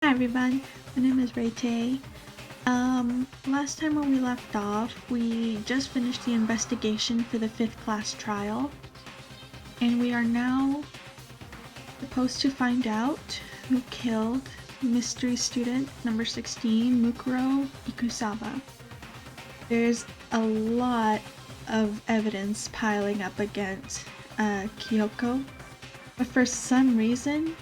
Hi everyone, my name is Ray. Last time when we left off, we just finished the investigation for the fifth class trial, and we are now supposed to find out who killed mystery student number 16, Mukuro Ikusawa. There's a lot of evidence piling up against Kyoko, but for some reason,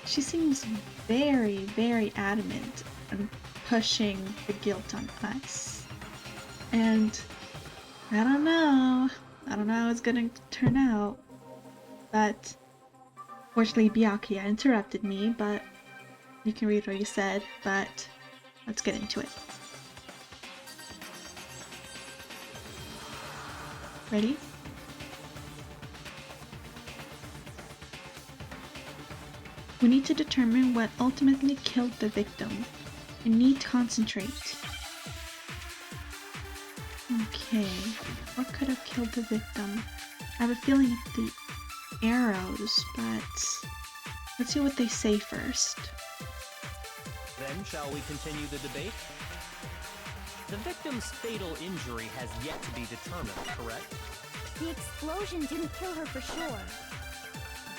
she seems very adamant on pushing the guilt on us. And I don't know how it's gonna turn out. But fortunately, Byakuya interrupted me, but you can read what you said, but let's get into it. Ready? We need to determine what ultimately killed the victim. We need to concentrate. Okay, what could have killed the victim? I have a feeling it's the arrows, but let's see what they say first. Then shall we continue the debate? The victim's fatal injury has yet to be determined, correct? The explosion didn't kill her for sure.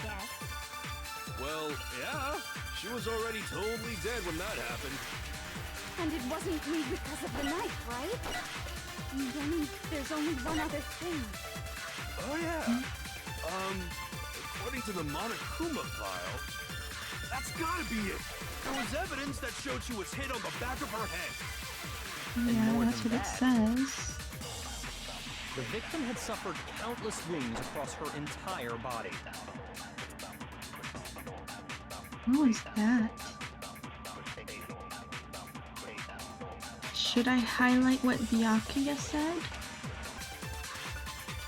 Yes. Well, yeah. She was already totally dead when that happened. And it wasn't me because of the knife, right? And then there's only one other thing. Oh, yeah. According to the Monokuma file, that's gotta be it. There was evidence that showed she was hit on the back of her head. Yeah, that's what it says. The victim had suffered countless wounds across her entire body. What was that? Should I highlight what Byakuya said?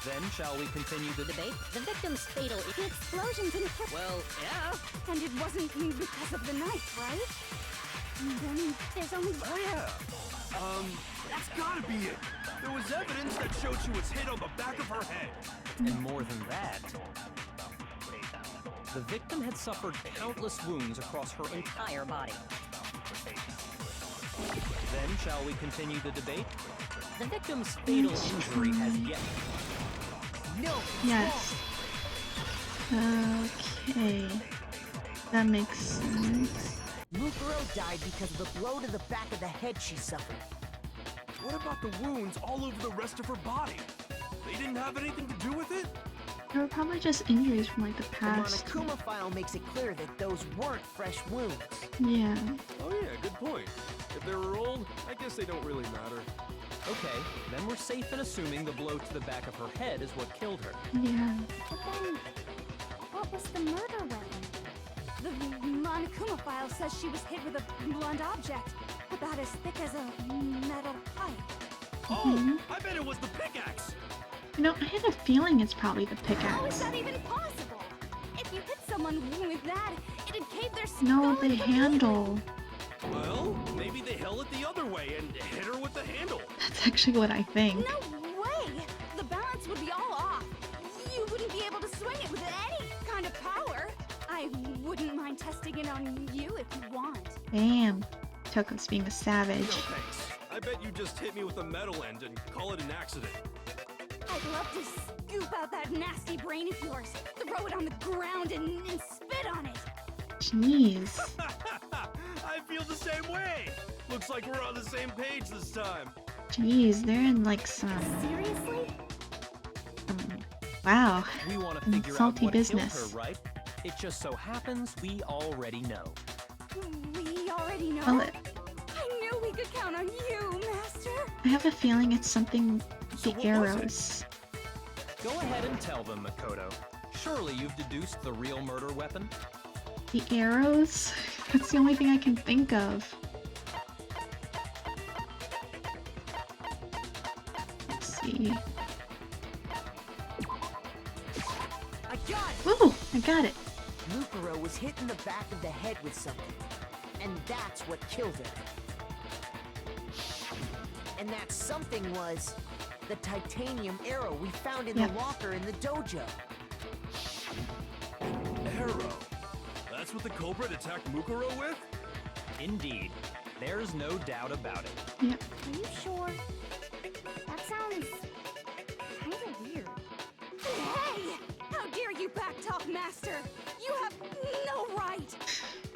Then shall we continue the debate? The victim's fatal. The explosion didn't kill. Well, yeah. And it wasn't me because of the knife, right? And then there's only. Oh, yeah. That's gotta be it. There was evidence that showed she was hit on the back of her head. And more than that, the victim had suffered countless wounds across her entire body. Then shall we continue the debate? The victim's fatal injury has yet... No! Yes. Okay. That makes sense. Mukuro died because of the blow to the back of the head she suffered. What about the wounds all over the rest of her body? They didn't have anything to do with it? They were probably just injuries from like the The past. Monokuma file makes it clear that those weren't fresh wounds. Yeah. Oh yeah, good point. If they were old, I guess they don't really matter. Okay, then we're safe in assuming the blow to the back of her head is what killed her. Yeah. But then, what was the murder weapon? The Monokuma file says she was hit with a blunt object, about as thick as a metal pipe. Oh, I bet it was the pickaxe! You know, I had a feeling it's probably the How is pickaxe. that even possible? If you hit someone with that, it'd cave their skull No, in the completely. handle. Well, maybe they held it the other way and hit her with the handle. That's actually what I think. No way! The balance would be all off. You wouldn't be able to swing it with any kind of power. I wouldn't mind testing it on you if you want. Damn. Toko's being a No savage. thanks. I bet you just hit me with a metal end and call it an accident. I'd love to scoop out that nasty brain of yours, throw it on the ground and spit on it. Jeez. I feel the same way. Looks like we're on the same page this time. Jeez, they're in like some, Seriously? wow, We want to figure out salty what business. killed her, right? It just so happens we already know. We already know. Well, I knew we could count on you, Master. I have a feeling it's something, So the what was it? arrows. Go ahead and tell them, Makoto. Surely you've deduced the real murder weapon? The arrows? That's the only thing I can think of. Let's see. I got it! Oh, I got it. Mukuro was hit in the back of the head with something. And that's what killed her. And that something was the titanium arrow we found in Yep. the locker in the dojo. Arrow. That's what the culprit attacked Mukuro with? Indeed. There's no doubt about it. Yep. Are you sure? That sounds kind of weird. Hey! How dare you backtalk, Master? You have no right!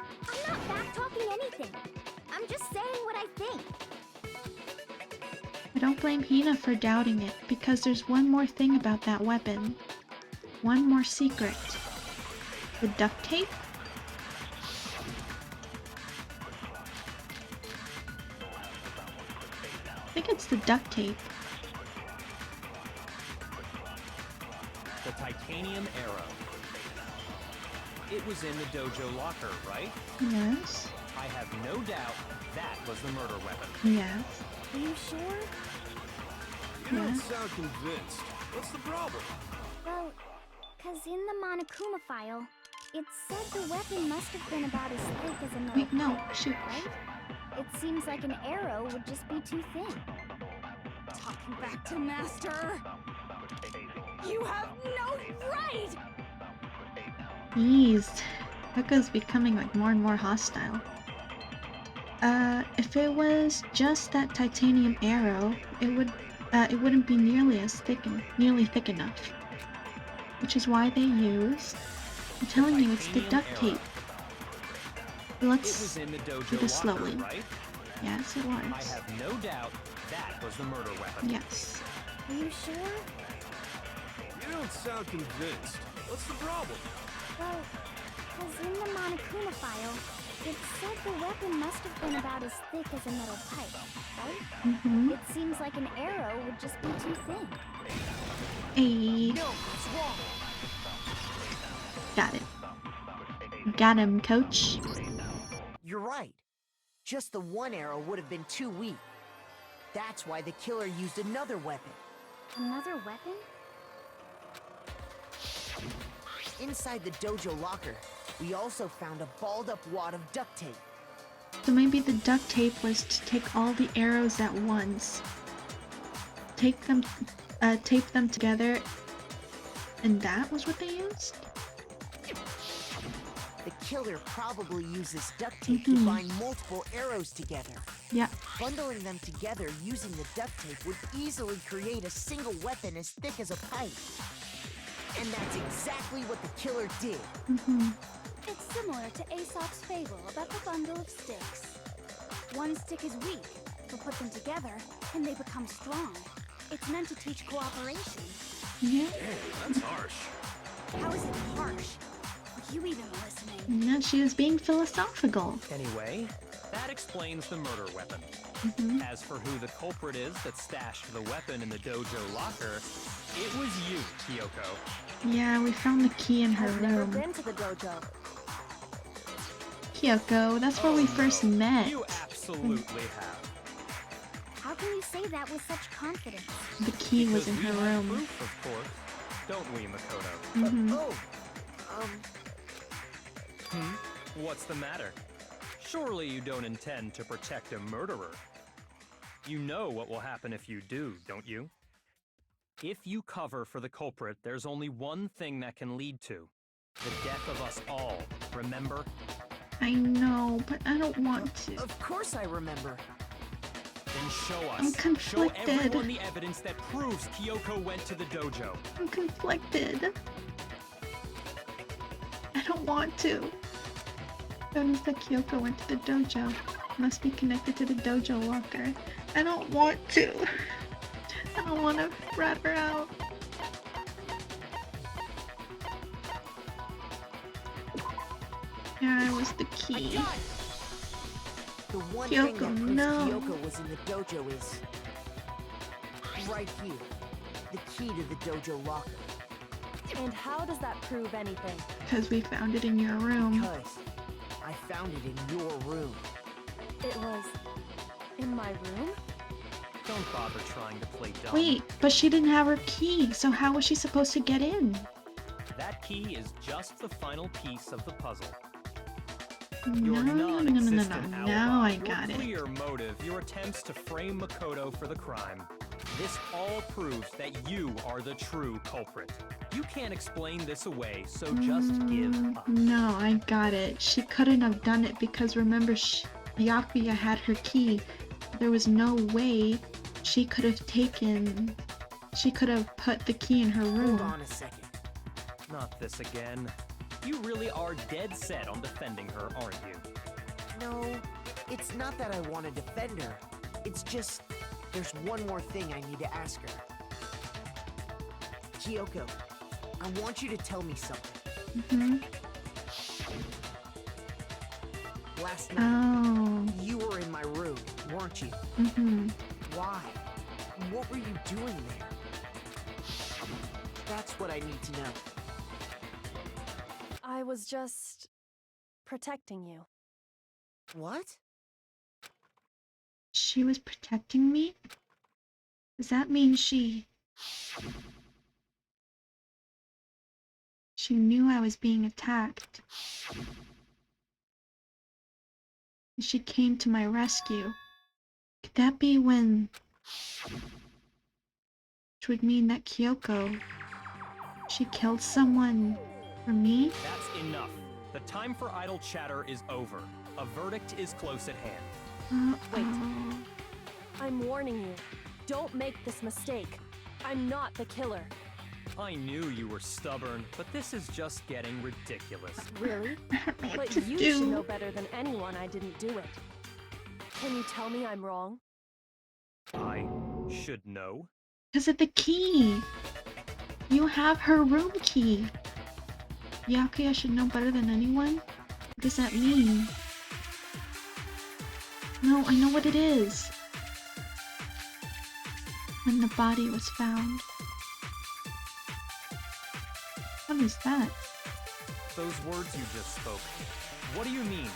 I'm not backtalking anything. I'm just saying what I think. I don't blame Hina for doubting it, because there's one more thing about that weapon. One more secret. The duct tape? I think it's the duct tape. The titanium arrow. It was in the dojo locker, right? Yes. I have no doubt that was the murder weapon. Yes. Are you sure? You don't Yeah. sound convinced. What's the problem? Well, cause in the Monokuma file, it said the weapon must have been about as thick as a metal Wait, no, pipe, shoot. right? It seems like an arrow would just be too thin. Talking back to Master! You have no right! Jeez. Yuka's becoming like more and more hostile. If it was just that titanium arrow, it wouldn't be nearly thick enough. Which is why they used. I'm telling you, it's the duct tape. It Let's was in the dojo do this locker, slowly. right? Yes, it I was. have no doubt that was the murder weapon. Yes. Are you sure? You don't sound convinced. What's the problem? Well, cause in the Monokuma file, it said the weapon must have been about as thick as a metal pipe, right? Mm-hmm. It seems like an arrow would just be too thin. Hey, No, it's wrong. got it. Got him, coach. You're right. Just the one arrow would have been too weak. That's why the killer used another weapon. Another weapon? Inside the dojo locker, we also found a balled-up wad of duct tape. So maybe the duct tape was to take all the arrows at once. Tape them together, and that was what they used? The killer probably uses duct tape to Mhm. bind multiple arrows together. Yeah. Bundling them together using the duct tape would easily create a single weapon as thick as a pipe. And that's exactly what the killer did. Mm-hmm. It's similar to Aesop's fable about the bundle of sticks. One stick is weak, but put them together and they become strong. It's meant to teach cooperation. Yeah. Hey, that's harsh. How is it harsh? Are you even listening? No, she was being philosophical. Anyway, that explains the murder weapon. Mm-hmm. As for who the culprit is that stashed the weapon in the dojo locker, it was you, Kyoko. Yeah, we found the key in her I've never room. been to the dojo. Kyoko, that's where we Oh, first no. met. You absolutely have. How can you say that with such confidence? The key was in Because her we have room. proof, of course. Don't we, Makoto? Mm-hmm. What's the matter? Surely you don't intend to protect a murderer. You know what will happen if you do, don't you? If you cover for the culprit, there's only one thing that can lead to the death of us all, remember? I know, but I don't want to. Of course I remember. Then show us. I'm Show conflicted. everyone the evidence that proves Kyoko went to the dojo. I'm conflicted. I don't want to. Notice that Kyoko went to the dojo. Must be connected to the dojo locker. I don't want to. I don't want to rat her out. Yeah, it was the key. The one Kyoko, thing that proves no. Kyoko was in the dojo is right here. The key to the dojo locker. And how does that prove anything? Because we found it in your room. Because I found it in your room. It was in my room? Don't bother trying to play dumb. Wait, but she didn't have her key, so how was she supposed to get in? That key is just the final piece of the puzzle. No, Your no, no, no, no, non-existent no. alibi, Now I your got it. clear motive, your attempts to frame Makoto for the crime. This all proves that you are the true culprit. You can't explain this away, so just give up. No, I got it. She couldn't have done it because remember, Byakuya had her key. There was no way she could have put the key in her room. Hold on a second. Not this again. You really are dead set on defending her, aren't you? No, it's not that I want to defend her. It's just, there's one more thing I need to ask her. Kyoko, I want you to tell me something. Last night, Oh. you were in my room, weren't you? Why? What were you doing there? That's what I need to know. I was just protecting you. What? She was protecting me? Does that mean she knew I was being attacked? She came to my rescue. Could that be when... Which would mean that Kyoko... She killed someone for me? That's enough. The time for idle chatter is over. A verdict is close at hand. Uh-oh. I'm warning you. Don't make this mistake. I'm not the killer. I knew you were stubborn, but this is just getting ridiculous. Really? I don't know what But to you do. should know better than anyone I didn't do it. Can you tell me I'm wrong? I should know. Because of the key. You have her room key. Byakuya should know better than anyone? What does that mean? No, I know what it is. When the body was found. What is that? Those words you just spoke. What do you mean?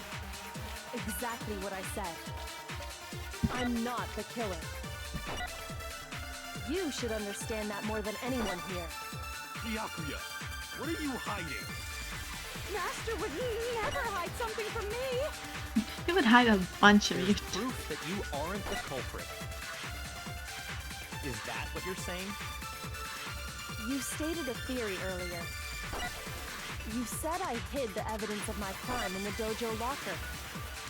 Exactly what I said. I'm not the killer. You should understand that more than anyone here. Byakuya, what are you hiding? Master would never hide something from me! It would hide a bunch of you. There's proof that you aren't the culprit. Is that what you're saying? You stated a theory earlier. You said I hid the evidence of my crime in the dojo locker,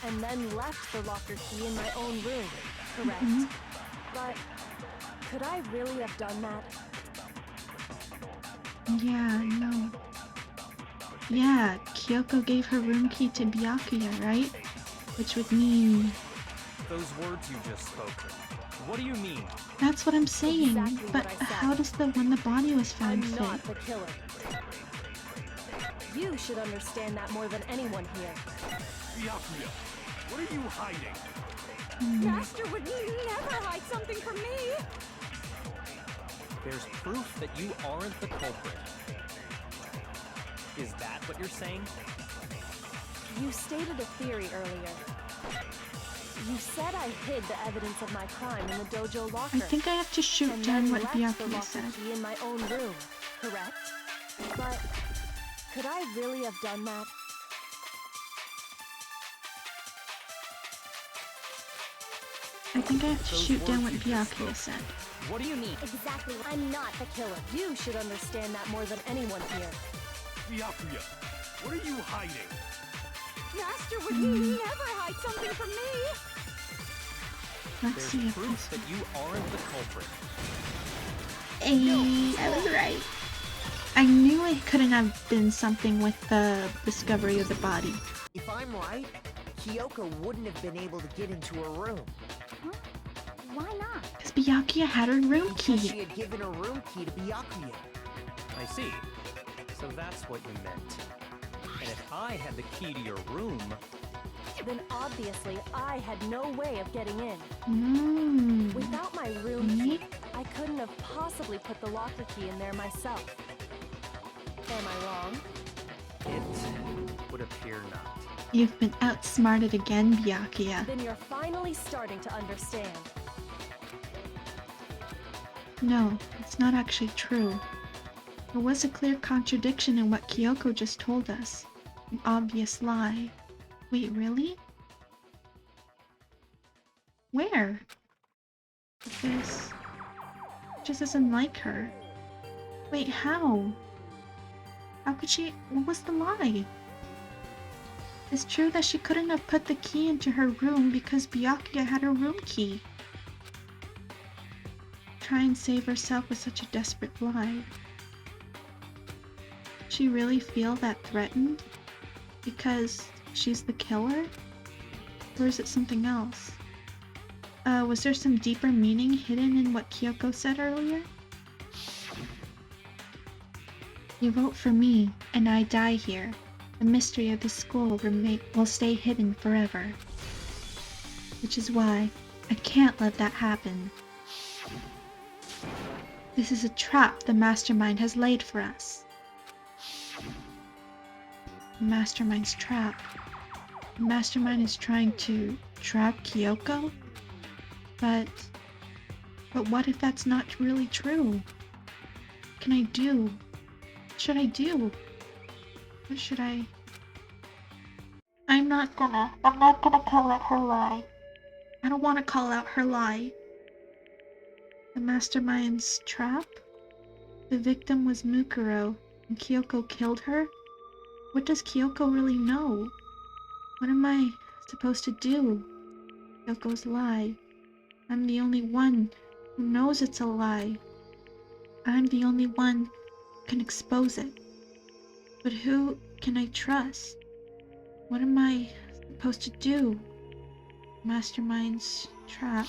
and then left the locker key in my own room, correct? But could I really have done that? Yeah, no. Yeah, Kyoko gave her room key to Byakuya, right? Which would mean... Those words you just spoke. What do you mean? That's what I'm saying. Exactly But what I said. how does the when the body was found I'm not fit? the killer. You should understand that more than anyone here. Byakuya, what are you hiding? Master would never hide something from me! There's proof that you aren't the culprit. Is that what you're saying? You stated a theory earlier. You said I hid the evidence of my crime in the dojo locker. I think I have to shoot and down then what left the Byakuya locker said. key in my own room, correct? But could I really have done that? I think I have to Those shoot down what words you just Byakuya spoke. said. What do you mean? Exactly. I'm not the killer. You should understand that more than anyone here. Byakuya, what are you hiding? Master would never hide something from me! Let's There's see if proof this... that you aren't the culprit. Hey, I was right. I knew it couldn't have been something with the discovery of the body. If I'm right, Kyoko wouldn't have been able to get into her room. Huh? Why not? Because Byakuya had her room Because she key. had given her room key to Byakuya. I see. So that's what you meant. And if I had the key to your room, Then obviously I had no way of getting in. Mmm. Without my room Me? key, I couldn't have possibly put the locker key in there myself. Am I wrong? it would appear not. You've been outsmarted again, Byakuya. Then you're finally starting to understand. No, it's not actually true. There was a clear contradiction in what Kyoko just told us. An obvious lie. Wait, really? Where? This just isn't like her. Wait, how? How could she? What was the lie? It's true that she couldn't have put the key into her room because Byakuya had her room key. Try and save herself with such a desperate lie. Does she really feel that threatened? Because she's the killer? Or is it something else? Was there some deeper meaning hidden in what Kyoko said earlier? You vote for me, and I die here. The mystery of the school will stay hidden forever. Which is why I can't let that happen. This is a trap the Mastermind has laid for us. The Mastermind's trap. The Mastermind is trying to trap Kyoko? But what if that's not really true? What can I do? What should I do? What should I... I'm not gonna call out her lie. I don't want to call out her lie. The Mastermind's trap? The victim was Mukuro, and Kyoko killed her? What does Kyoko really know? What am I supposed to do? Kyoko's lie. I'm the only one who knows it's a lie. I'm the only one who can expose it. But who can I trust? What am I supposed to do? Mastermind's trap.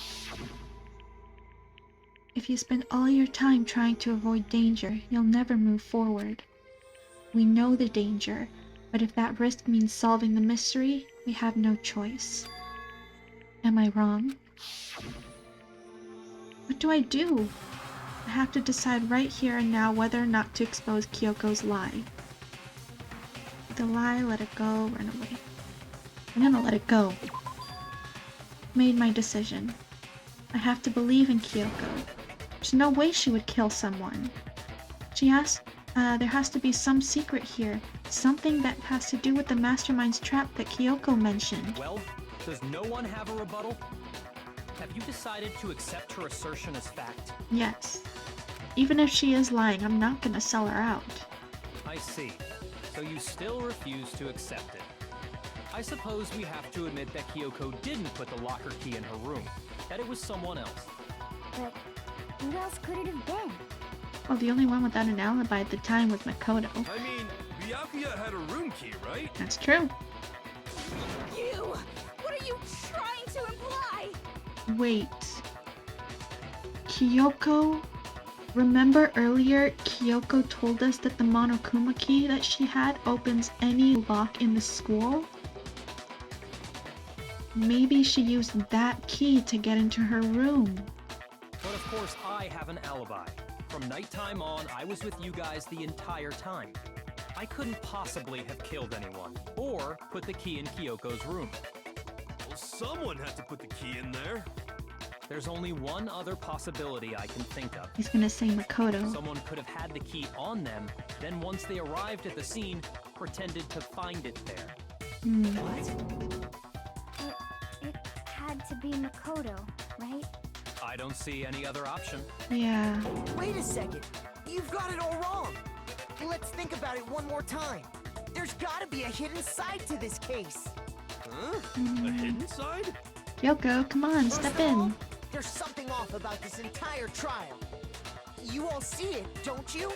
If you spend all your time trying to avoid danger, you'll never move forward. We know the danger, but if that risk means solving the mystery, we have no choice. Am I wrong? What do I do? I have to decide right here and now whether or not to expose Kyoko's lie. The lie, let it go, run away. I'm gonna let it go. Made my decision. I have to believe in Kyoko. There's no way she would kill someone. There has to be some secret here. Something that has to do with the Mastermind's trap that Kyoko mentioned. Well, does no one have a rebuttal? Have you decided to accept her assertion as fact? Yes. Even if she is lying, I'm not gonna sell her out. I see. So you still refuse to accept it. I suppose we have to admit that Kyoko didn't put the locker key in her room. That it was someone else. But who else could it have been? Well, the only one without an alibi at the time was Makoto. I mean, Byakuya had a room key, right? That's true. You! What are you trying to imply? Wait. Kyoko? Remember earlier, Kyoko told us that the Monokuma key that she had opens any lock in the school? Maybe she used that key to get into her room. But of course, I have an alibi. From nighttime on, I was with you guys the entire time. I couldn't possibly have killed anyone, or put the key in Kyoko's room. Well, someone had to put the key in there. There's only one other possibility I can think of. He's gonna say Makoto. Someone could have had the key on them, then once they arrived at the scene, pretended to find it there. It had to be Makoto, right? I don't see any other option. Yeah. Wait a second. You've got it all wrong. Let's think about it one more time. There's gotta be a hidden side to this case. Huh? A hidden side? Kyoko, come on, First step of all, in. there's something off about this entire trial. You all see it, don't you?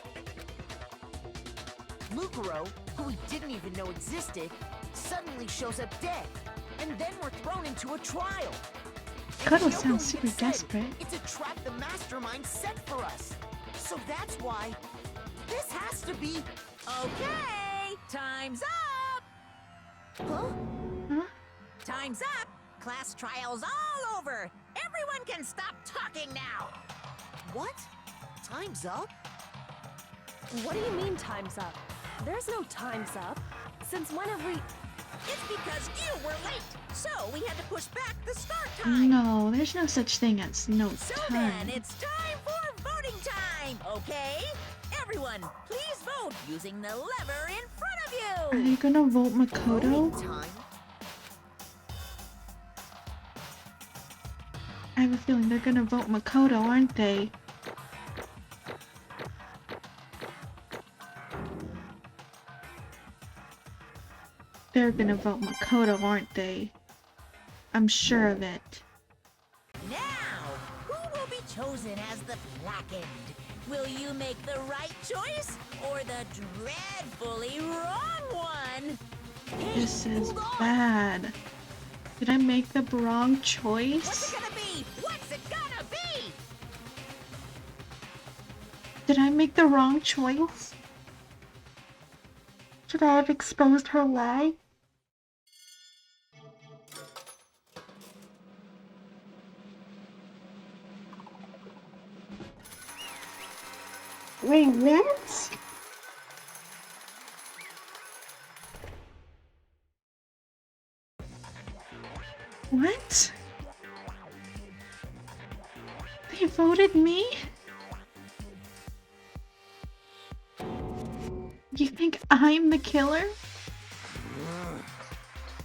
Mukuro, who we didn't even know existed, suddenly shows up dead. And then we're thrown into a trial. And Koto Kyoko sounds super even said desperate. It's a trap the Mastermind set for us. So that's why this has to be... Okay, time's up! Huh? Huh? Time's up! Class trial's all over! Everyone can stop talking now! What? Time's up? What do you mean time's up? There's no time's up. Since when have we... It's because you were late, so we had to push back the start time! No, there's no such thing as no So time. then, it's time for voting time, okay? Everyone, please vote using the lever in front of Are you! they gonna vote Voting Makoto? time? I have a feeling they're gonna vote Makoto, aren't they? they're gonna vote Makoto, aren't they? I'm sure of it. Now, who will be chosen as the blackened? Will you make the right choice or the dreadfully wrong one? Hey, This is hold on. bad. Did I make the wrong What's choice? it gonna be? What's it gonna be? Did I make the wrong choice? Should I have exposed her lie? Wait, what? What? They voted me? You think I'm the killer?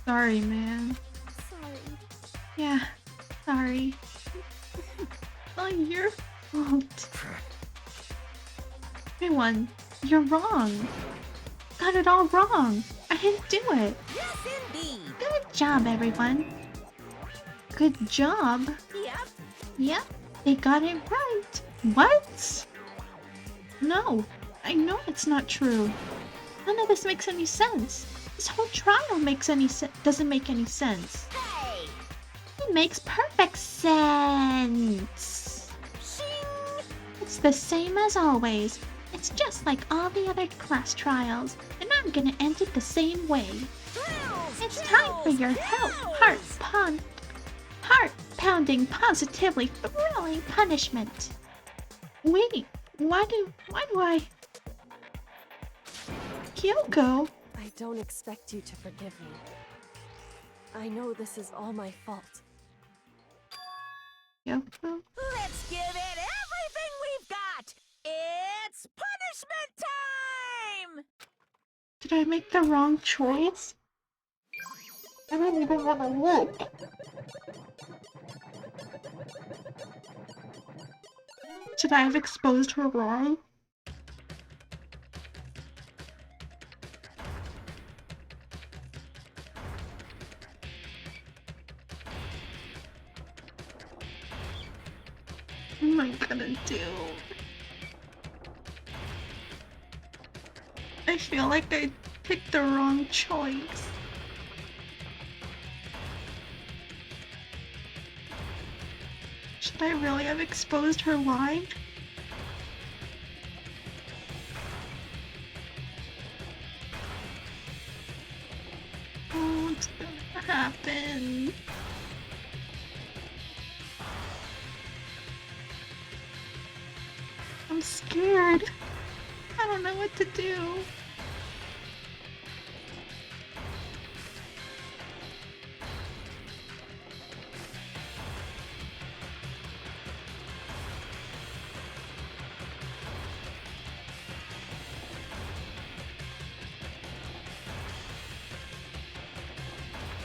Sorry, man. Sorry. Yeah, sorry. It's not your fault. Everyone, you're wrong. Got it all wrong. I didn't do it. Yes, indeed. Good job, everyone. Good job. Yep. Yep, they got it right. What? No, I know it's not true. None of this makes any sense. This whole trial doesn't make any sense. Hey! It makes perfect sense. Shing! It's the same as always. It's just like all the other class trials, and I'm gonna end it the same way. Thrills, It's time for chills, your thrills! heart-pounding, positively thrilling punishment. Wait, why do I... Kyoko? I don't expect you to forgive me. I know this is all my fault. Kyoko? Let's give it everything we've got! It's punishment time! Did I make the wrong choice? I don't even want to look. Should I have exposed her wrong? What am I gonna do? I feel like I picked the wrong choice. Should I really have exposed her lie? Oh, what's gonna happen? I'm scared. I don't know what to do.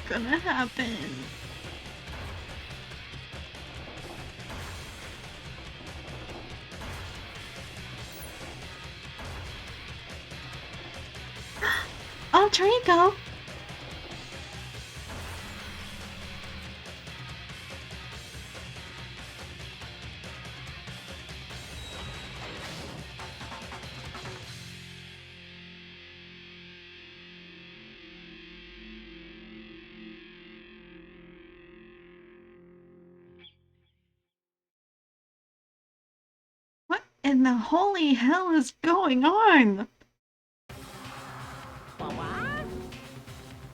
Gonna happen. Alter ego. What in the holy hell is going on? What?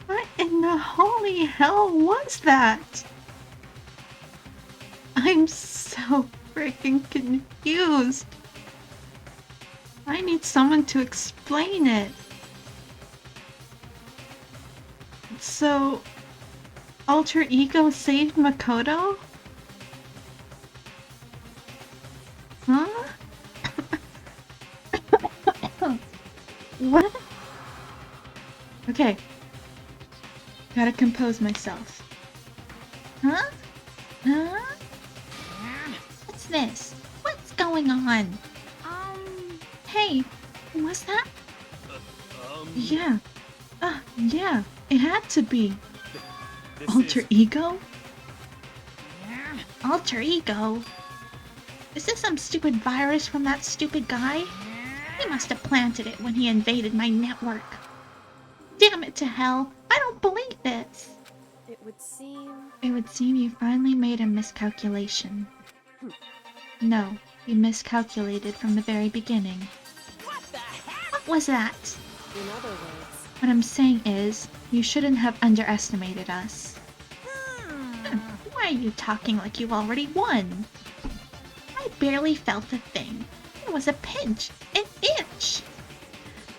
What in the holy hell was that? I'm so freaking confused. I need someone to explain it. So, Alter Ego saved Makoto? Huh? What? Okay. Gotta compose myself. Huh? Huh? What's this? What's going on? Hey, was that? Yeah. Yeah, It had to be. This Alter is... ego? Alter ego? Is this some stupid virus from that stupid guy? He must have planted it when he invaded my network. Damn it to hell! I don't believe this! It would seem... It would seem you finally made a miscalculation. No, you miscalculated from the very beginning. What the heck? What was that? In other words... What I'm saying is, you shouldn't have underestimated us. Why are you talking like you've already won? I barely felt a thing. It was a pinch, an itch.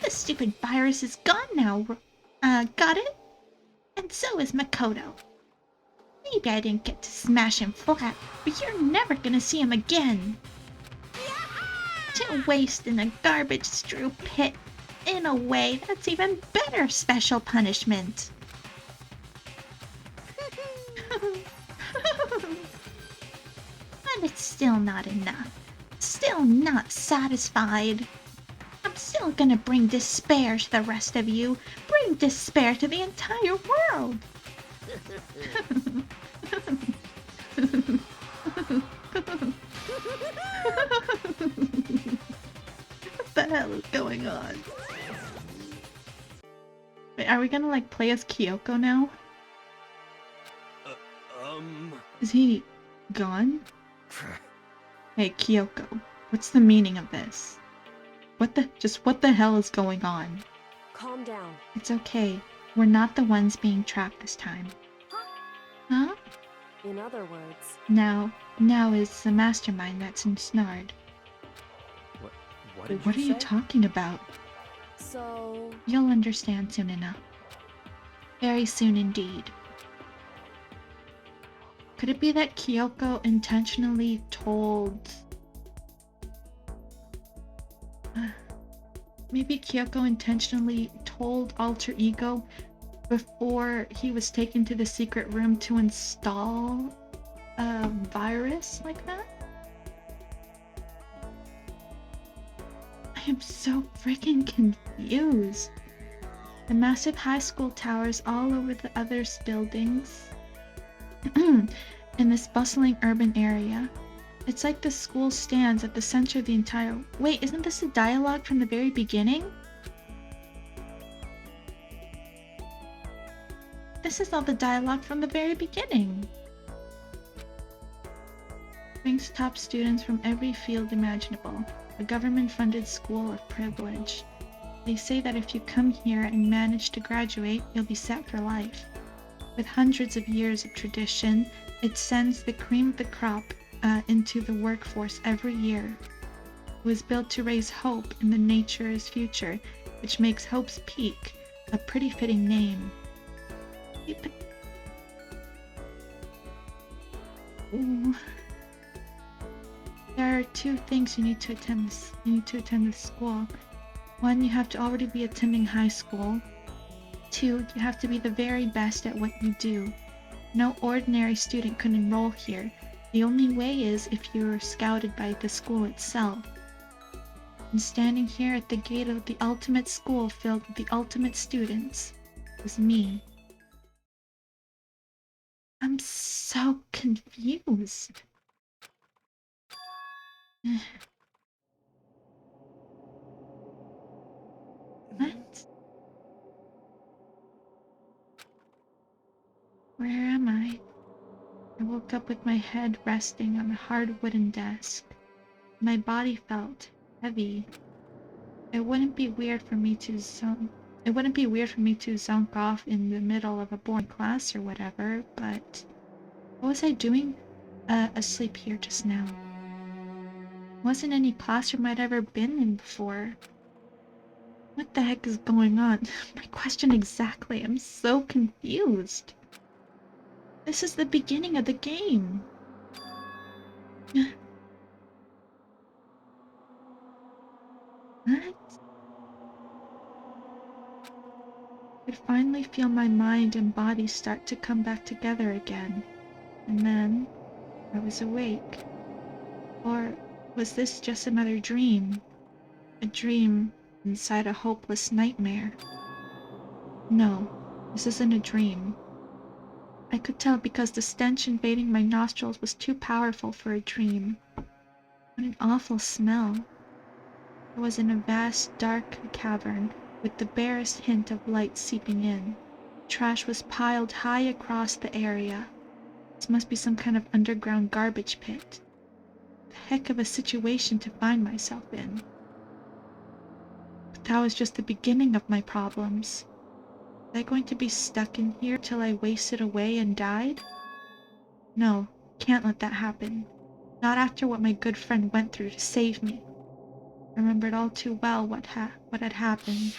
The stupid virus is gone now. Got it? And so is Makoto. Maybe I didn't get to smash him flat, but you're never gonna see him again. To waste in a garbage-strewn pit. In a way, that's even better special punishment. But it's still not enough. Still not satisfied. I'm still gonna bring despair to the rest of you. Bring despair to the entire world. What the hell is going on? Wait, are we gonna like play as Kyoko now? Is he gone? Hey Kyoko, what's the meaning of this? What the hell is going on? Calm down. It's okay. We're not the ones being trapped this time. Huh? In other words... Now is the mastermind that's ensnared. What What are you talking about? So... You'll understand soon enough. Very soon indeed. Could it be that Kyoko intentionally told... Maybe Kyoko intentionally told Alter Ego before he was taken to the secret room to install a virus like that? I am so freaking confused. The massive high school towers all over the other buildings in this bustling urban area. It's like the school stands at the center of the entire... Wait, isn't this a dialogue from the very beginning? This is all the dialogue from the very beginning. Brings top students from every field imaginable. A government-funded school of privilege. They say that if you come here and manage to graduate, you'll be set for life. With hundreds of years of tradition, it sends the cream of the crop into the workforce every year. It was built to raise hope in the nature's future, which makes Hope's Peak a pretty fitting name. Ooh. There are two things you need to attend this school. One, you have to already be attending high school. Two, you have to be the very best at what you do. No ordinary student can enroll here. The only way is if you're scouted by the school itself. And standing here at the gate of the ultimate school filled with the ultimate students is me. I'm so confused. What? Where am I? I woke up with my head resting on a hard wooden desk. My body felt heavy. It wouldn't be weird for me to zonk off in the middle of a boring class or whatever, but what was I doing asleep here just now? Wasn't any classroom I'd ever been in before. What the heck is going on? My question exactly. I'm so confused. This is the beginning of the game. What? I could finally feel my mind and body start to come back together again. And then I was awake. Or was this just another dream? A dream inside a hopeless nightmare? No, This isn't a dream. I could tell because the stench invading my nostrils was too powerful for a dream. What an awful smell. I was in a vast, dark cavern with the barest hint of light seeping in. Trash was piled high across the area. This must be some kind of underground garbage pit. The heck of a situation to find myself in. But that was just the beginning of my problems. Was I going to be stuck in here till I wasted away and died? No, can't let that happen. Not after what my good friend went through to save me. I remembered all too well what had happened.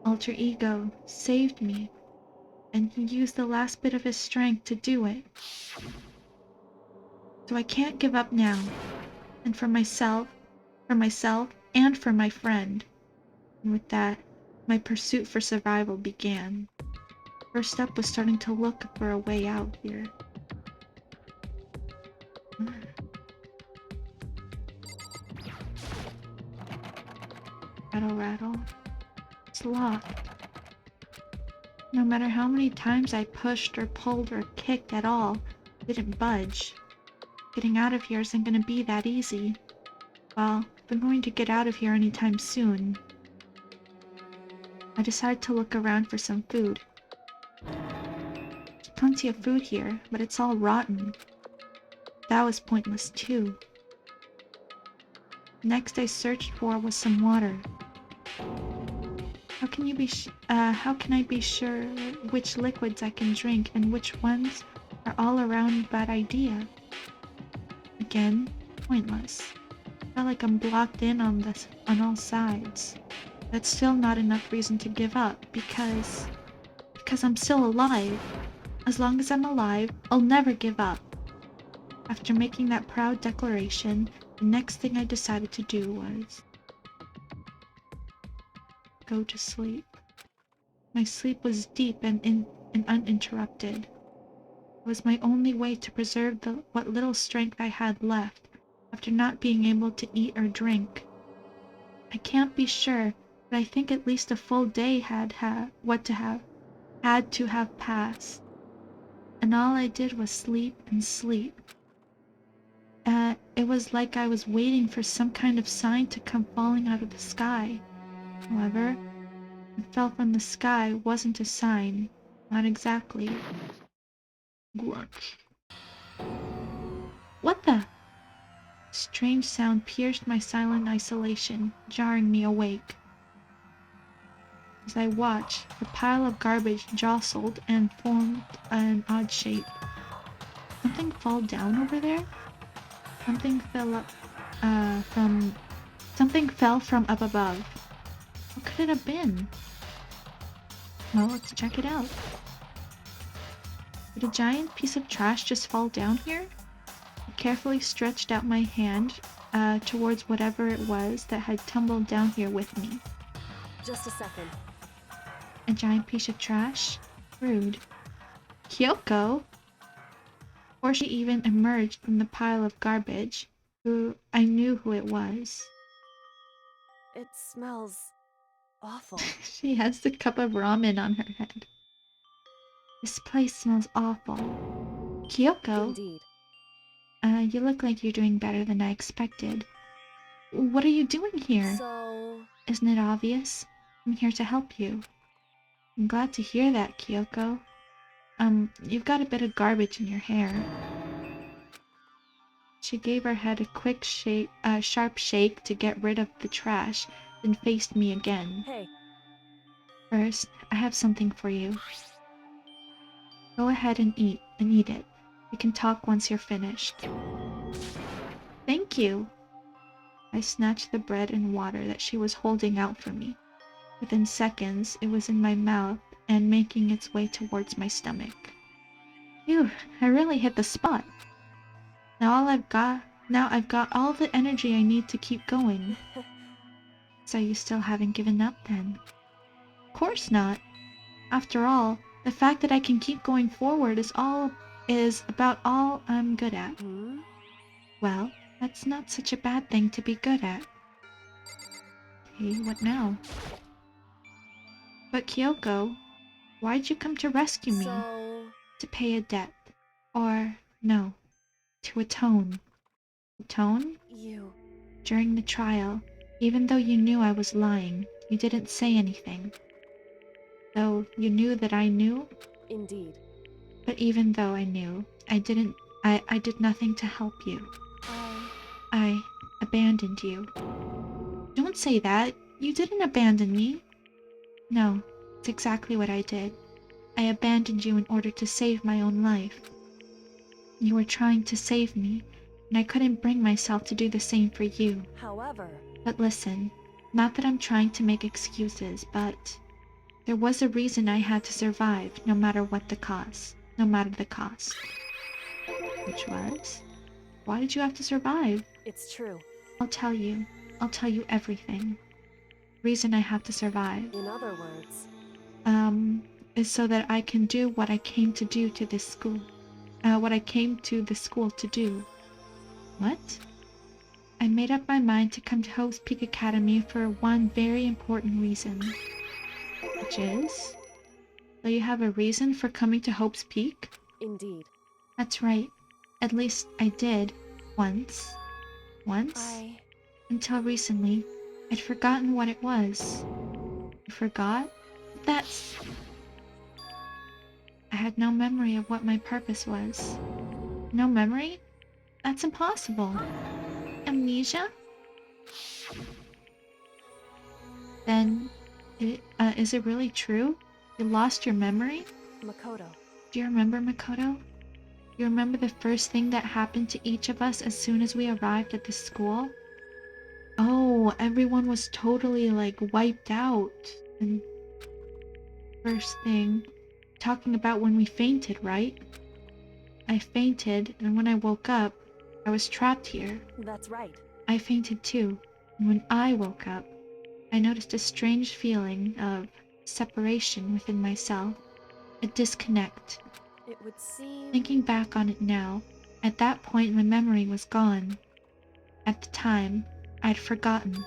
Alter Ego saved me, and he used the last bit of his strength to do it. So I can't give up now. And for myself, and for my friend. And with that, my pursuit for survival began. First step was starting to look for a way out here. Rattle, rattle. It's locked. No matter how many times I pushed or pulled or kicked at all, it didn't budge. Getting out of here isn't gonna be that easy. Well, if I'm going to get out of here anytime soon. I decided to look around for some food. There's plenty of food here, but it's all rotten. That was pointless too. Next I searched for was some water. How can I be sure which liquids I can drink and which ones are all around bad idea? Again, pointless. I feel like I'm blocked in on all sides. That's still not enough reason to give up because I'm still alive. As long as I'm alive, I'll never give up. After making that proud declaration, the next thing I decided to do was go to sleep. My sleep was deep and uninterrupted. It was my only way to preserve what little strength I had left after not being able to eat or drink. I can't be sure, but I think at least a full day had to have passed. And all I did was sleep and sleep. It was like I was waiting for some kind of sign to come falling out of the sky. However, what fell from the sky wasn't a sign. Not exactly. Grunch. What the? A strange sound pierced my silent isolation, jarring me awake. As I watched, the pile of garbage jostled and formed an odd shape. Something fall down over there? Something fell from up above. What could it have been? Well, let's check it out. Did a giant piece of trash just fall down here? I carefully stretched out my hand towards whatever it was that had tumbled down here with me. Just a second. A giant piece of trash? Rude. Kyoko? Before she even emerged from the pile of garbage, I knew who it was. It smells awful. She has the cup of ramen on her head. This place smells awful. Kyoko? Indeed. You look like you're doing better than I expected. What are you doing here? So... Isn't it obvious? I'm here to help you. I'm glad to hear that, Kyoko. You've got a bit of garbage in your hair. She gave her head a quick sharp shake to get rid of the trash, then faced me again. Hey. First, I have something for you. Go ahead and eat it. We can talk once you're finished. Thank you! I snatched the bread and water that she was holding out for me. Within seconds, it was in my mouth and making its way towards my stomach. Phew, I really hit the spot. Now I've got all the energy I need to keep going. So you still haven't given up then? Of course not. After all, the fact that I can keep going forward is about all I'm good at. Hmm? Well, that's not such a bad thing to be good at. Okay, what now? But Kyoko, Why'd you come to rescue me? So, To pay a debt. Or, no, to atone. Atone? you... During the trial, even though you knew I was lying, you didn't say anything. Though you knew that I knew, Indeed. but even though I knew, I did nothing to help you. I abandoned you. Don't say that. You didn't abandon me. No, it's exactly what I did. I abandoned you in order to save my own life. You were trying to save me, and I couldn't bring myself to do the same for you. However, But listen, not that I'm trying to make excuses, but there was a reason I had to survive, no matter what the cost. No matter the cost. Which was? Why did you have to survive? it's true. I'll tell you. I'll tell you everything. Reason I have to survive. In other words, Is so that I can do what I came to do to this school. What I came to the school to do. What? I made up my mind to come to Hope's Peak Academy for one very important reason. Which is? Do you have a reason for coming to Hope's Peak? indeed. That's right. At least I did. Once. Once? Until recently, I'd forgotten what it was. You forgot? That's... I had no memory of what my purpose was. No memory? That's impossible. Amnesia? Then, is it really true? You lost your memory? Makoto. Do you remember, Makoto? You remember the first thing that happened to each of us as soon as we arrived at the school? Oh, everyone was totally, like, wiped out. And first thing, talking about when we fainted, right? I fainted, and when I woke up, I was trapped here. That's right. I fainted too, and when I woke up, I noticed a strange feeling of separation within myself, a disconnect. It would seem... Thinking back on it now, at that point my memory was gone. At the time, I'd forgotten.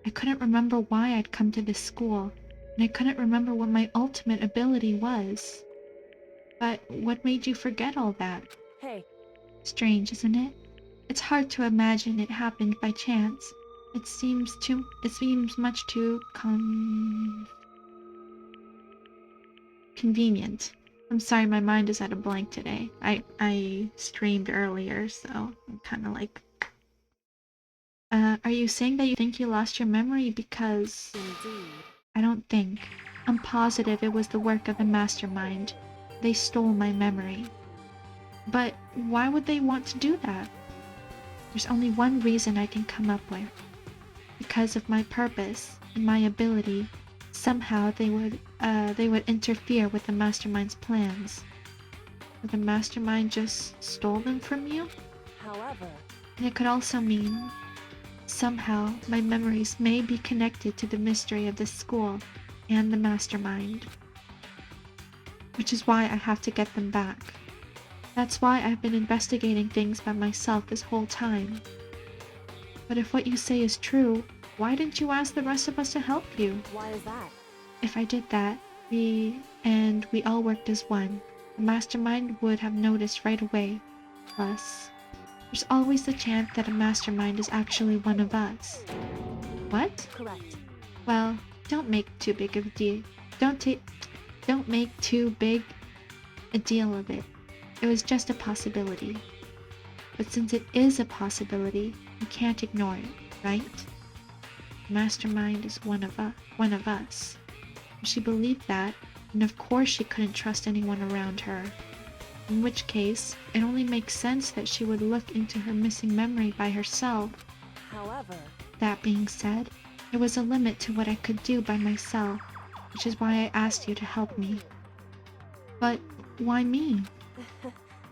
I couldn't remember why I'd come to this school, and I couldn't remember what my ultimate ability was. But what made you forget all that? Hey, Strange, isn't it? It's hard to imagine it happened by chance. It seems much too convenient. I'm sorry, my mind is at a blank today. I streamed earlier, so I'm kind of like... are you saying that you think you lost your memory because... indeed. I don't think. I'm positive it was the work of the mastermind. They stole my memory. But why would they want to do that? There's only one reason I can come up with. Because of my purpose and my ability, somehow they would interfere with the mastermind's plans. Or the mastermind just stole them from you? However, And it could also mean somehow my memories may be connected to the mystery of this school and the mastermind. Which is why I have to get them back. That's why I've been investigating things by myself this whole time. But if what you say is true, why didn't you ask the rest of us to help you? why is that? If I did that, we all worked as one, the mastermind would have noticed right away. Plus, there's always the chance that a mastermind is actually one of us. What? Correct. Well, don't make too big of a deal. Don't make too big a deal of it. It was just a possibility. But since it is a possibility, you can't ignore it, right? Mastermind is one of us. If she believed that, then of course she couldn't trust anyone around her. In which case, it only makes sense that she would look into her missing memory by herself. However, That being said, there was a limit to what I could do by myself, which is why I asked you to help me. But why me?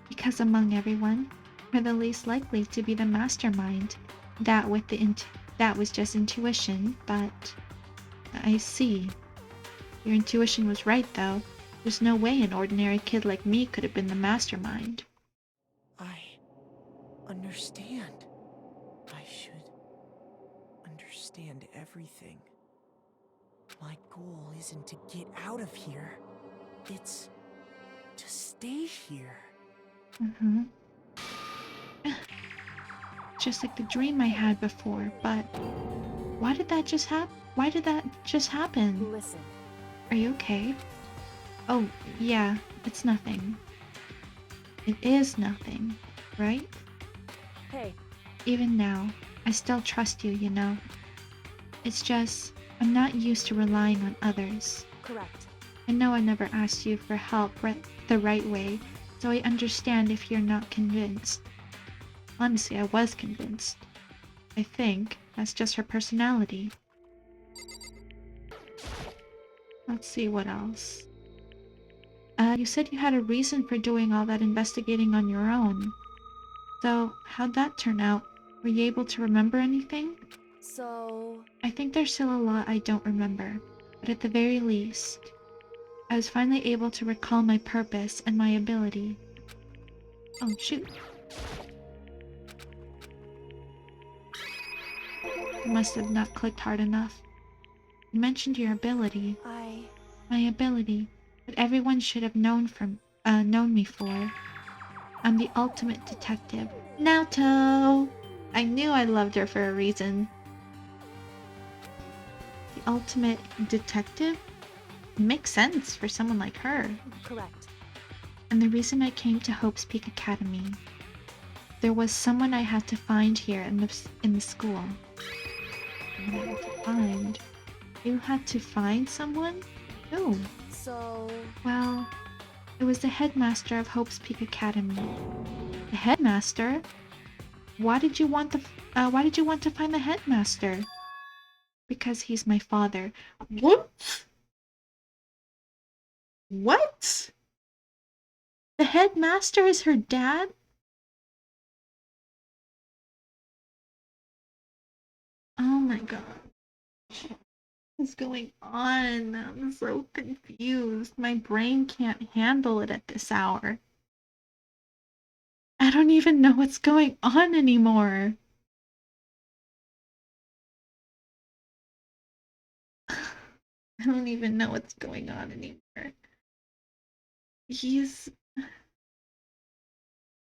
Because among everyone, you're the least likely to be the mastermind. That was just intuition, but I see. Your intuition was right, though. There's no way an ordinary kid like me could have been the mastermind. I understand. I should understand everything. My goal isn't to get out of here. It's to stay here. Mm-hmm. Just like the dream I had before, but why did that just happen? Listen, Are you okay? Oh, yeah, it's nothing. It is nothing, right? hey, Even now, I still trust you, you know. It's just, I'm not used to relying on others. correct. I know I never asked you for help the right way, so I understand if you're not convinced. Honestly, I was convinced. I think that's just her personality. Let's see what else. You said you had a reason for doing all that investigating on your own. So, how'd that turn out? Were you able to remember anything? So, I think there's still a lot I don't remember, but at the very least, I was finally able to recall my purpose and my ability. Oh, shoot. I must have not clicked hard enough. You mentioned your ability. My ability, that everyone should have known me for. I'm the ultimate detective. Naoto! I knew I loved her for a reason. The ultimate detective? Makes sense for someone like her. correct. And the reason I came to Hope's Peak Academy. There was someone I had to find here in the school. Someone I had to find. You had to find someone? Who? So, Well, it was the headmaster of Hope's Peak Academy. The headmaster? Why did you want to find the headmaster? Because he's my father. What? What? The headmaster is her dad? Oh my god. What's going on? I'm so confused. My brain can't handle it at this hour. I don't even know what's going on anymore. I don't even know what's going on anymore. He's...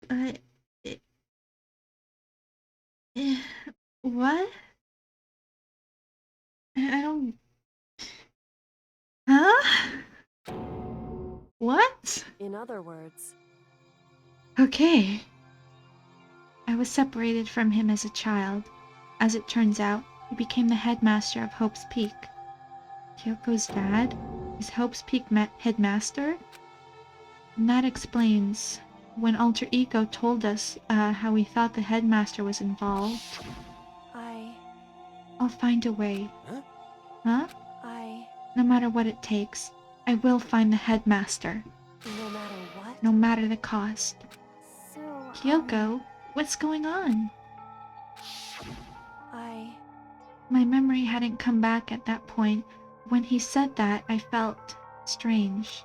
Uh, eh, eh, what? I don't... Huh? What? in other words, Okay. I was separated from him as a child. As it turns out, he became the headmaster of Hope's Peak. Kyoko's dad is Hope's Peak headmaster? And that explains when Alter Ego told us how we thought the headmaster was involved. I'll find a way. Huh? Huh? No matter what it takes, I will find the headmaster. no matter what. No matter the cost. So, Kyoko, what's going on? I, My memory hadn't come back at that point. When he said that, I felt strange.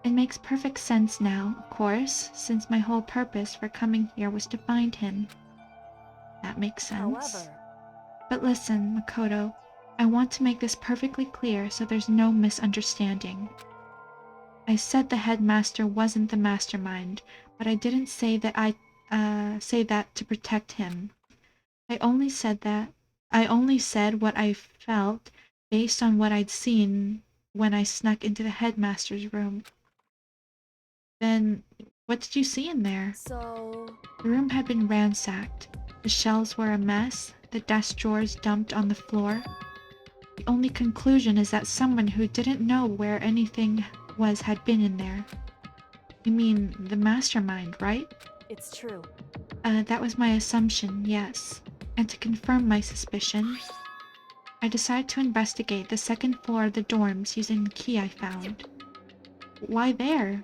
It makes perfect sense now, of course, since my whole purpose for coming here was to find him. That makes sense. however, But listen, Makoto, I want to make this perfectly clear so there's no misunderstanding. I said the headmaster wasn't the mastermind, but I didn't say that say that to protect him. I only said what I felt based on what I'd seen when I snuck into the headmaster's room. Then, what did you see in there? so, The room had been ransacked. The shelves were a mess, the desk drawers dumped on the floor. The only conclusion is that someone who didn't know where anything was had been in there. You mean the mastermind, right? it's true. That was my assumption, yes. And to confirm my suspicion, I decided to investigate the second floor of the dorms using the key I found. Why there?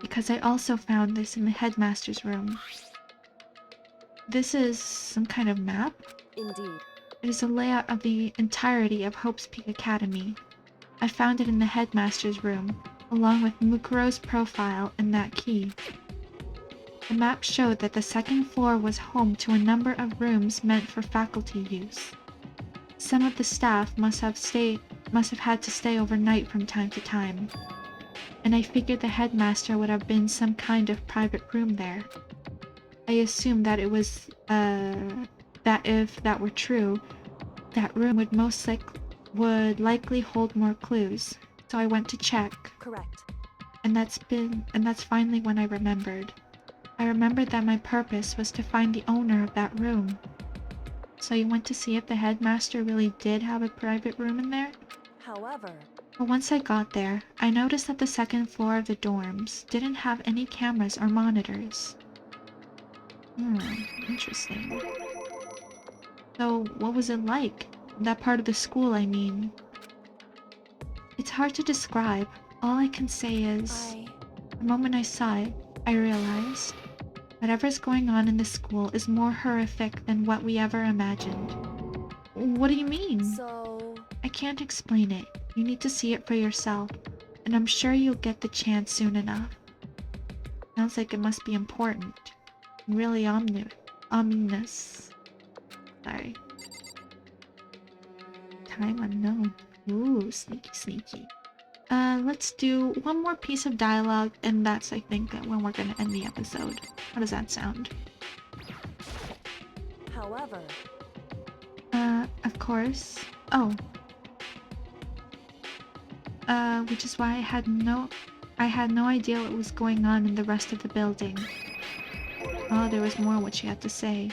Because I also found this in the headmaster's room. This is some kind of map? Indeed. It is a layout of the entirety of Hope's Peak Academy. I found it in the headmaster's room, along with Mukuro's profile and that key. The map showed that the second floor was home to a number of rooms meant for faculty use. Some of the staff must have had to stay overnight from time to time. and I figured the headmaster would have been some kind of private room there. I assumed that it was, that if that were true, that room would likely hold more clues. So I went to check. Correct. And that's finally when I remembered. I remembered that my purpose was to find the owner of that room. So you went to see if the headmaster really did have a private room in there? However, But once I got there, I noticed that the second floor of the dorms didn't have any cameras or monitors. Interesting. So what was it like? That part of the school, I mean. It's hard to describe. All I can say is, the moment I saw it, I realized whatever's going on in the school is more horrific than what we ever imagined. What do you mean? So... I can't explain it. You need to see it for yourself, and I'm sure you'll get the chance soon enough. Sounds like it must be important. And really ominous. Sorry. Time unknown. Ooh, sneaky, sneaky. Let's do one more piece of dialogue, and that's, I think, when we're gonna end the episode. How does that sound? However... Of course. Oh. Which is why I had no idea what was going on in the rest of the building. Oh, there was more what she had to say.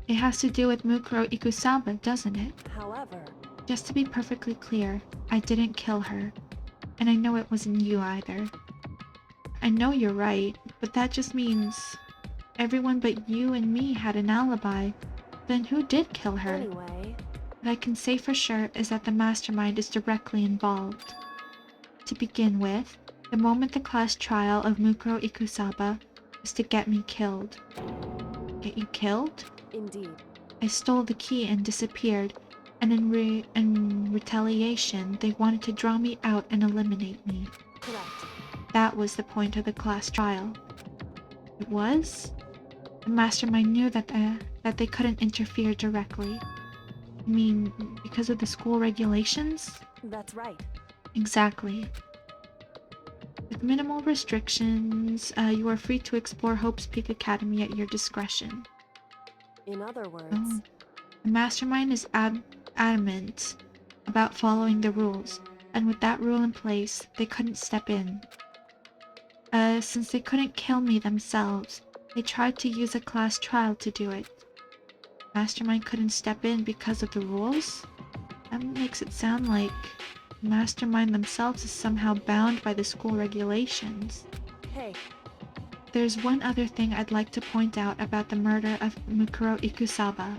It has to do with Mukuro Ikusaba, doesn't it? However... Just to be perfectly clear, I didn't kill her. And I know it wasn't you either. I know you're right, but that just means everyone but you and me had an alibi. Then who did kill her? Anyway... What I can say for sure is that the mastermind is directly involved. To begin with, the moment the class trial of Mukuro Ikusaba was to get me killed. Get you killed? Indeed. I stole the key and disappeared, and in retaliation, they wanted to draw me out and eliminate me. Correct. That was the point of the class trial. It was? The mastermind knew that they couldn't interfere directly. I mean, because of the school regulations? That's right. Exactly. With minimal restrictions, you are free to explore Hope's Peak Academy at your discretion. In other words... Oh. The mastermind is adamant about following the rules, and with that rule in place, they couldn't step in. Since they couldn't kill me themselves, they tried to use a class trial to do it. Mastermind couldn't step in because of the rules? That makes it sound like the Mastermind themselves is somehow bound by the school regulations. Hey. There's one other thing I'd like to point out about the murder of Mukuro Ikusaba.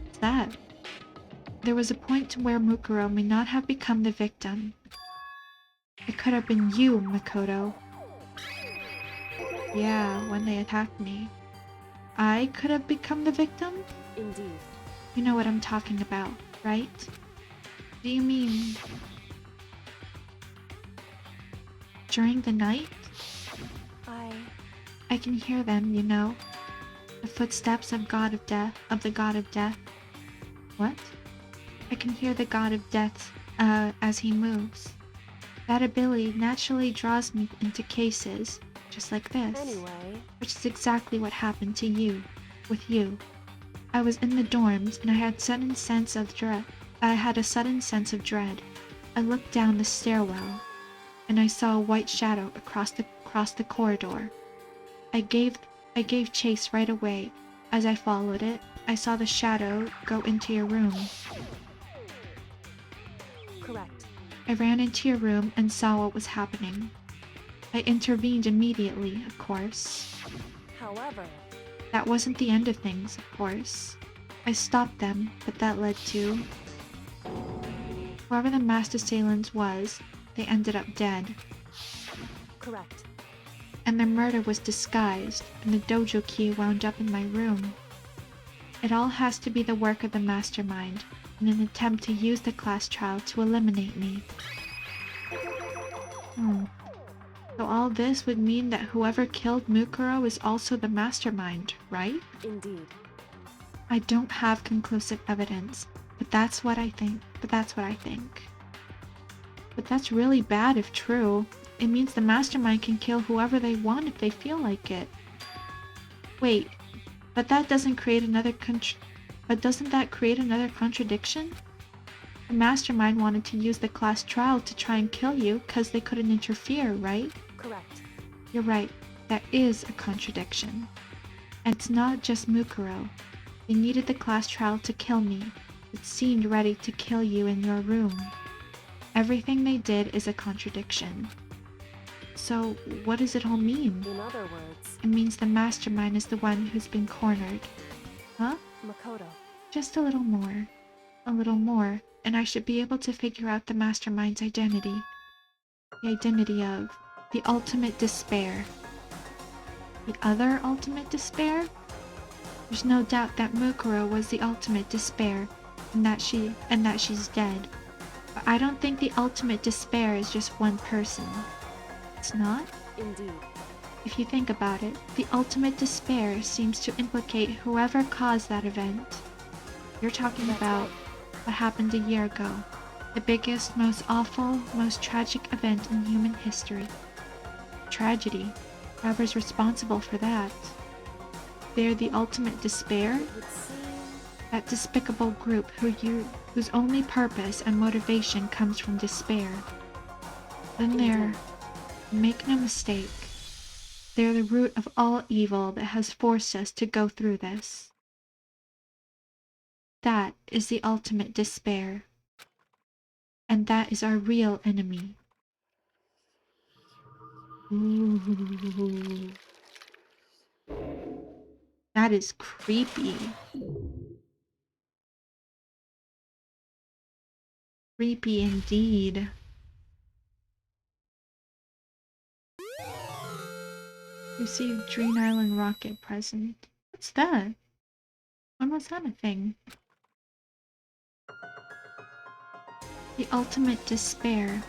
What's that? There was a point where Mukuro may not have become the victim. It could have been you, Makoto. Yeah, when they attacked me. I could have become the victim? Indeed. You know what I'm talking about, right? Do you mean... during the night? I can hear them, you know. The footsteps of the God of Death. What? I can hear the God of Death, as he moves. That ability naturally draws me into cases, just like this. Anyway... Which is exactly what happened to you, with you. I was in the dorms and I had a sudden sense of dread. I looked down the stairwell and I saw a white shadow across the corridor. I gave chase right away. As I followed it, I saw the shadow go into your room. Correct. I ran into your room and saw what was happening. I intervened immediately, of course. However... That wasn't the end of things, of course. I stopped them, but that led to... Whoever the master assailants was, they ended up dead. Correct. And their murder was disguised, and the dojo key wound up in my room. It all has to be the work of the mastermind, in an attempt to use the class trial to eliminate me. So all this would mean that whoever killed Mukuro is also the mastermind, right? Indeed. I don't have conclusive evidence, but that's what I think. But that's really bad if true. It means the mastermind can kill whoever they want if they feel like it. Wait, but that doesn't create another but doesn't that create another contradiction? The mastermind wanted to use the class trial to try and kill you because they couldn't interfere, right? Correct. You're right. That is a contradiction. And it's not just Mukuro. They needed the class trial to kill me. It seemed ready to kill you in your room. Everything they did is a contradiction. So, what does it all mean? In other words, It means the mastermind is the one who's been cornered. Huh? Makoto. Just a little more. A little more, and I should be able to figure out the mastermind's identity. The identity of the ultimate despair. The other ultimate despair? There's no doubt that Mukuro was the ultimate despair, and that she's dead. But I don't think the ultimate despair is just one person. It's not? Indeed. If you think about it, the ultimate despair seems to implicate whoever caused that event. You're talking That's about right. what happened a year ago. The biggest, most awful, most tragic event in human history. Tragedy. Whoever's responsible for that. They're the ultimate despair? It would seem That despicable group whose only purpose and motivation comes from despair. Then they're, make no mistake, they're the root of all evil that has forced us to go through this. That is the ultimate despair. And that is our real enemy. Ooh. That is creepy. Creepy indeed. Received Dream Island rocket present. What's that? When was that a thing? The ultimate despair.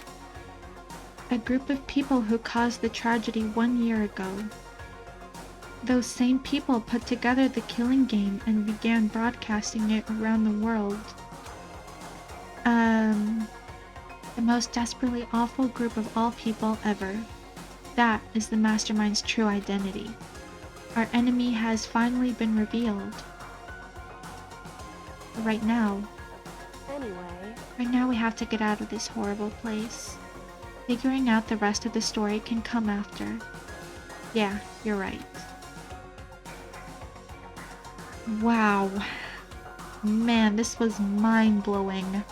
A group of people who caused the tragedy 1 year ago. Those same people put together the killing game and began broadcasting it around the world. The most desperately awful group of all people ever. That is the mastermind's true identity. Our enemy has finally been revealed. But right now we have to get out of this horrible place. Figuring out the rest of the story can come after. Yeah, you're right. Wow. Man, this was mind-blowing.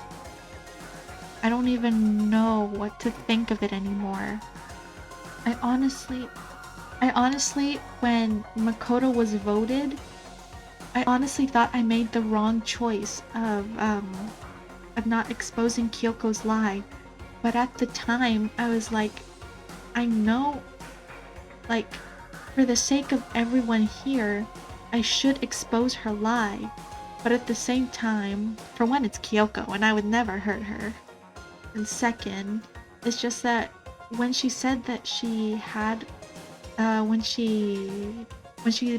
I don't even know what to think of it anymore. I honestly, when Makoto was voted, I honestly thought I made the wrong choice of not exposing Kyoko's lie. But at the time, I was like, I know, like, for the sake of everyone here, I should expose her lie. But at the same time, for one, it's Kyoko, and I would never hurt her. And second, it's just that when she said that she had, when she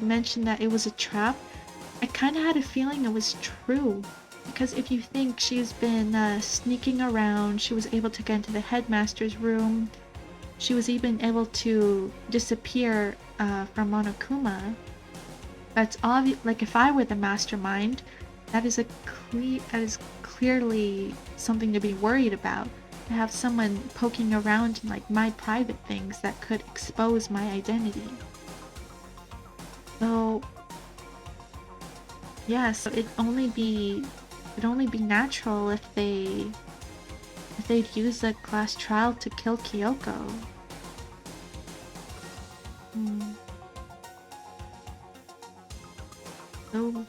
mentioned that it was a trap, I kind of had a feeling it was true. Because if you think she's been sneaking around, she was able to get into the headmaster's room, she was even able to disappear from Monokuma. That's obvious. Like, if I were the mastermind, that is clearly something to be worried about. To have someone poking around in, like, my private things that could expose my identity. So yeah, so it'd only be natural if they'd use the class trial to kill Kyoko. So,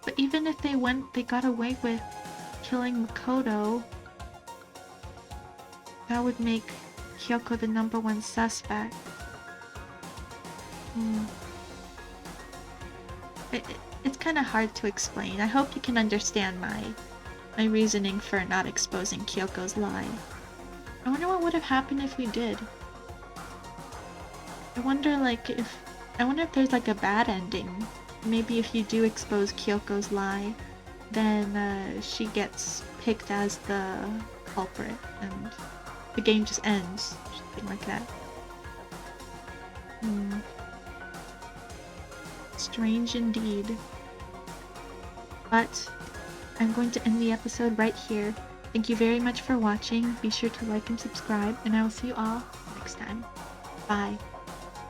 but even if they got away with killing Makoto, that would make Kyoko the #1 suspect. It's kind of hard to explain. I hope you can understand my reasoning for not exposing Kyoko's lie. I wonder what would have happened if we did. I wonder if there's like a bad ending. Maybe if you do expose Kyoko's lie, then she gets picked as culprit, and the game just ends. Something like that. Strange indeed. But I'm going to end the episode right here. Thank you very much for watching. Be sure to like and subscribe, and I will see you all next time. Bye.